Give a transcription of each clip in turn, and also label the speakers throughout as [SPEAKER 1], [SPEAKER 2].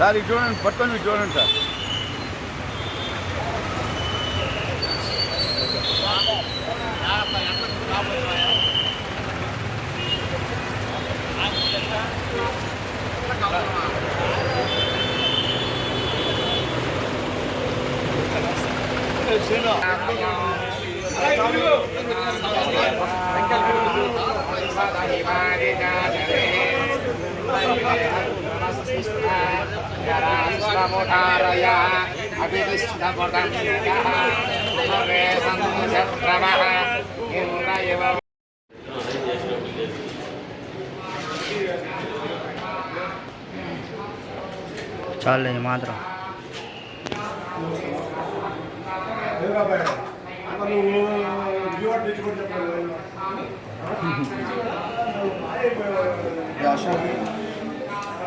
[SPEAKER 1] Sir ఇది చూడండి, పట్టుకొని మీరు చూడండి సార్.
[SPEAKER 2] చాలు మాత్రం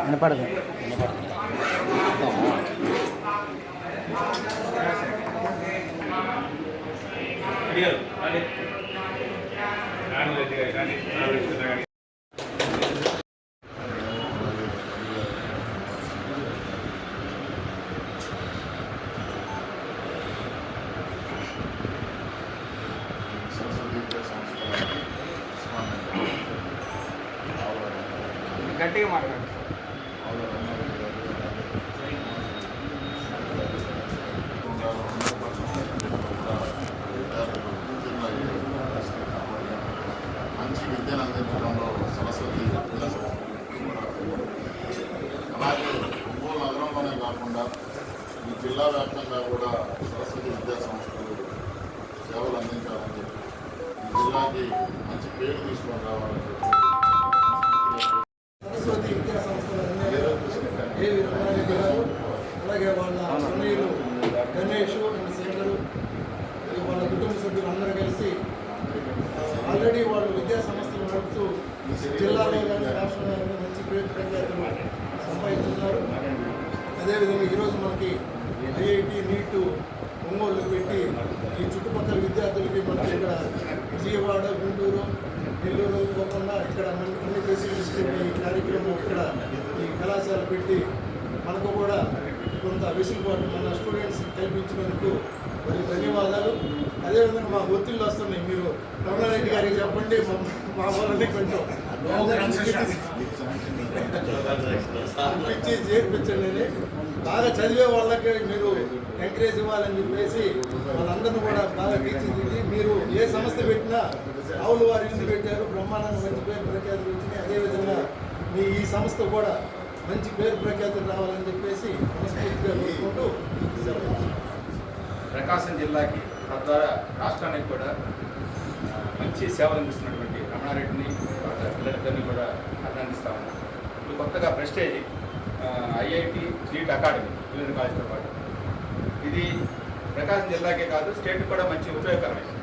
[SPEAKER 2] వినపడదు.
[SPEAKER 3] గట్టిగా మాట్లాడు.
[SPEAKER 4] మంచి విద్యను అందించడంలో సరస్వతి అలాగే ఒంగోలు నగరంలోనే కాకుండా ఈ జిల్లా వ్యాప్తంగా కూడా సరస్వతి విద్యా సంస్థలు సేవలు అందించాలని చెప్పి ఈ జిల్లాకి మంచి పేరు తీసుకొని రావాలని చెప్పి
[SPEAKER 5] సరస్వతి విద్యా సంస్థలు అలాగే వాళ్ళ సమీరు గణేష్ అండ్ శేఖరు వాళ్ళ కుటుంబ సభ్యులు అందరూ కలిసి ఆల్రెడీ వాళ్ళు విద్యా సంస్థలు నడుపుతూ జిల్లాలో కానీ రాష్ట్రంలో కానీ మంచి పేరు ప్రఖ్యాతులు సంపాదిస్తున్నారు. అదేవిధంగా ఈరోజు మనకి ఐఐటి నీటు ఒంగోలు పెట్టి ఈ చుట్టుపక్కల విద్యార్థులకి మనకి ఇక్కడ విజయవాడ, గుంటూరు, నెల్లూరు పోకుండా ఇక్కడ అన్ని ఫెసిలిటీస్ పెట్టి ఈ కార్యక్రమం ఇక్కడ ఈ కళాశాల పెట్టి మనకు కూడా కొంత వెసులుబాటు మన స్టూడెంట్స్ కల్పించినందుకు మరి ధన్యవాదాలు. అదేవిధంగా మా ఒత్తిళ్ళు వస్తున్నాయి. మీరు రమణారెడ్డి గారికి చెప్పండి, మా వాళ్ళని కొంచెం ఇప్పించి చేర్పించండి. బాగా చదివే వాళ్ళకి మీరు ఎంకరేజ్ ఇవ్వాలని చెప్పేసి వాళ్ళందరినీ కూడా బాగా తీర్చిదిద్ది మీరు ఏ సంస్థ పెట్టినా ఆవుల వారి ఇల్లు పెట్టారు, బ్రహ్మాండంగా మంచి పేరు ప్రఖ్యాతులు వచ్చినాయి. అదేవిధంగా మీ ఈ సంస్థ కూడా మంచి పేరు ప్రఖ్యాతులు రావాలని చెప్పేసి మనస్ఫూర్తిగా కోరుకుంటూ
[SPEAKER 6] ప్రకాశం జిల్లాకి తద్వారా రాష్ట్రానికి కూడా మంచి సేవలు అందిస్తున్నటువంటి రమణారెడ్డిని పిల్లలిద్దరిని కూడా అభినందిస్తా ఉన్నాం. ఇప్పుడు కొత్తగా prestige IIT NEET academy engineering కాలేజ్తో పాటు ఇది ప్రకాశం జిల్లాకే కాదు స్టేట్కి కూడా మంచి ఉపయోగకరమైంది.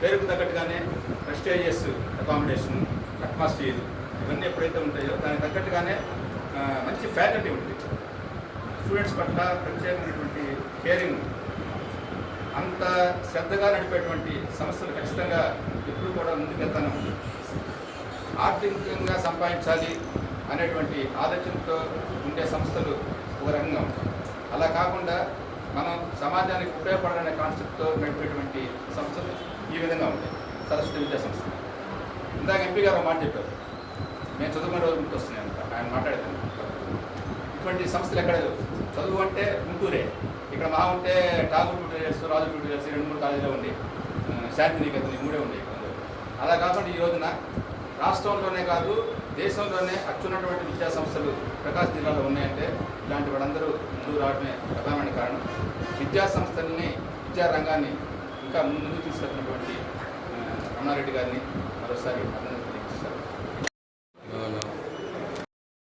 [SPEAKER 6] పేరుకు తగ్గట్టుగానే ప్రెస్టేజియస్ అకామిడేషన్, అట్మాస్ఫియర్ ఇవన్నీ ఎప్పుడైతే ఉంటాయో దానికి తగ్గట్టుగానే మంచి ఫ్యాకల్టీ ఉంటుంది. స్టూడెంట్స్ పట్ల ప్రత్యేకమైనటువంటి కేరింగ్, అంత శ్రద్ధగా నడిపేటువంటి సంస్థలు ఖచ్చితంగా ఎప్పుడు కూడా ముందుకెళ్తానే ఉంది. ఆర్థికంగా సంపాదించాలి అనేటువంటి ఆలోచనతో ఉండే సంస్థలు ఒక రకంగా ఉంటాయి. అలా కాకుండా మనం సమాజానికి ఉపయోగపడాలనే కాన్సెప్ట్తో నడిపేటువంటి సంస్థలు ఈ విధంగా ఉంటాయి. సరస్వతి విద్యా సంస్థలు. ఇందాక ఎంపీ గారు మాట చెప్పారు, మేము చదువుకునే రోజు గుర్తు వస్తున్నాయి అంట, ఆయన మాట్లాడతాను. ఇటువంటి సంస్థలు ఎక్కడ చదువు అంటే గుంటూరే, ఇక్కడ మా ఉంటే ఠాగూర్ ట్యూటోరియల్స్, రాజు ట్యూటోరియల్స్ 2-3 కాలేజీలో ఉంది, శాంతినికేతన్ 3 ఉన్నాయి. అలా కాకుండా ఈ రోజున రాష్ట్రంలోనే కాదు దేశంలోనే అత్యున్నటువంటి విద్యా సంస్థలు ప్రకాశం జిల్లాలో ఉన్నాయంటే ఇలాంటి వాళ్ళందరూ ముందుకు రావడమే ప్రధానమైన కారణం. విద్యా సంస్థల్ని, విద్యారంగాన్ని ఇంకా ముందుకు తీసుకెళ్తున్నటువంటి రమణారెడ్డి గారిని మరోసారి